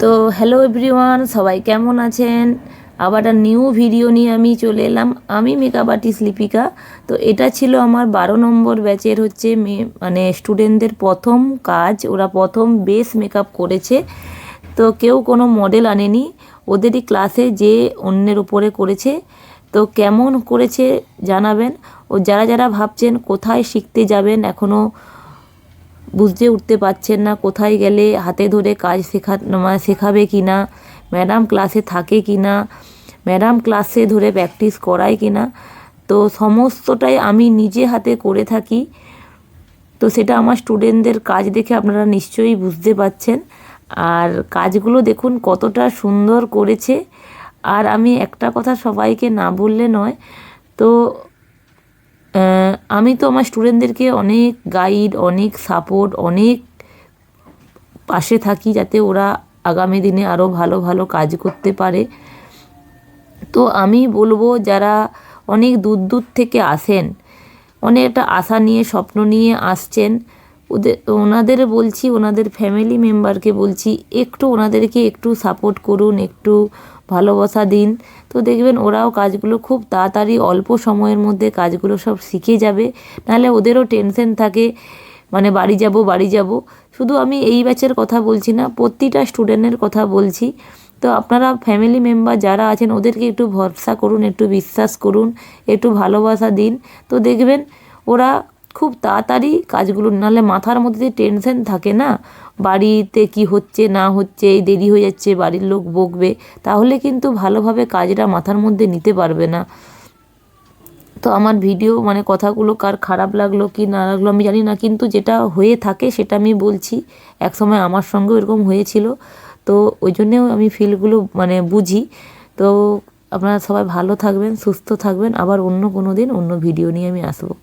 তো hello everyone, সবাই কেমন আছেন? আবার একটা নিউ ভিডিও নিয়ে আমি চলে এলাম। আমি মেকআপ আর্টিস্ট লিপিকা। তো এটা ছিল আমার 12 নম্বর ব্যাচের হচ্ছে মানে স্টুডেন্টদের প্রথম কাজ। ওরা প্রথম বেস মেকআপ করেছে। তো কেউ কোনো মডেল আনেনি, ওদেরই ক্লাসে যে অন্যের উপরে করেছে। তো কেমন করেছে জানাবেন। ও যারা যারা ভাবছেন কোথায় শিখতে যাবেন, এখনও বুঝতে উঠতে পারছেন না কোথায় গেলে হাতে ধরে কাজ শেখাবে কি না, ম্যাডাম ক্লাসে থাকে কি না, ম্যাডাম ক্লাসে ধরে প্র্যাকটিস করায় কি না, তো সমস্তটাই আমি নিজে হাতে করে থাকি। তো সেটা আমার স্টুডেন্টদের কাজ দেখে আপনারা নিশ্চয়ই বুঝতে পারছেন। আর কাজগুলো দেখুন কতটা সুন্দর করেছে। আর আমি একটা কথা সবাইকে না বললে নয়, তো আমি তো আমার স্টুডেন্টদেরকে অনেক গাইড, অনেক সাপোর্ট, অনেক পাশে থাকি যাতে ওরা আগামী দিনে আরও ভালো ভালো কাজ করতে পারে। তো আমি বলবো যারা অনেক দূর দূর থেকে আসেন, অনেক একটা আশা নিয়ে স্বপ্ন নিয়ে আসছেন, ওনাদের বলছি, ওনাদের ফ্যামিলি মেম্বারকে বলছি, একটু ওনাদেরকে একটু সাপোর্ট করুন, একটু ভালোবাসা দিন। তো দেখবেন ওরাও কাজগুলো খুব তাড়াতাড়ি অল্প সময়ের মধ্যে কাজগুলো সব শিখে যাবে। নাহলে ওদেরও টেনশন থাকে, মানে বাড়ি যাব বাড়ি যাব। শুধু আমি এই ব্যাচের কথা বলছি না, প্রতিটা স্টুডেন্টের কথা বলছি। তো আপনারা ফ্যামিলি মেম্বার যারা আছেন ওদেরকে একটু ভরসা করুন, একটু বিশ্বাস করুন, একটু ভালোবাসা দিন। তো দেখবেন ওরা খুব তাড়াতাড়ি কাজগুলো, নাহলে মাথার মধ্যে টেনশন থাকে না, বাড়িতে কি হচ্ছে না হচ্ছে, এই দেরি হয়ে যাচ্ছে, বাড়ির লোক বকবে, তাহলে কিন্তু ভালোভাবে কাজটা মাথার মধ্যে নিতে পারবে না। তো আমার ভিডিও মানে কথাগুলো কার খারাপ লাগলো কি না লাগলো আমি জানি না, কিন্তু যেটা হয়ে থাকে সেটা আমি বলছি। একসময় আমার সঙ্গেও এরকম হয়েছিল, তো ওই জন্যেও আমি ফিলগুলো মানে বুঝি। তো আপনারা সবাই ভালো থাকবেন, সুস্থ থাকবেন। আবার অন্য কোনো দিন অন্য ভিডিও নিয়ে আমি আসবো।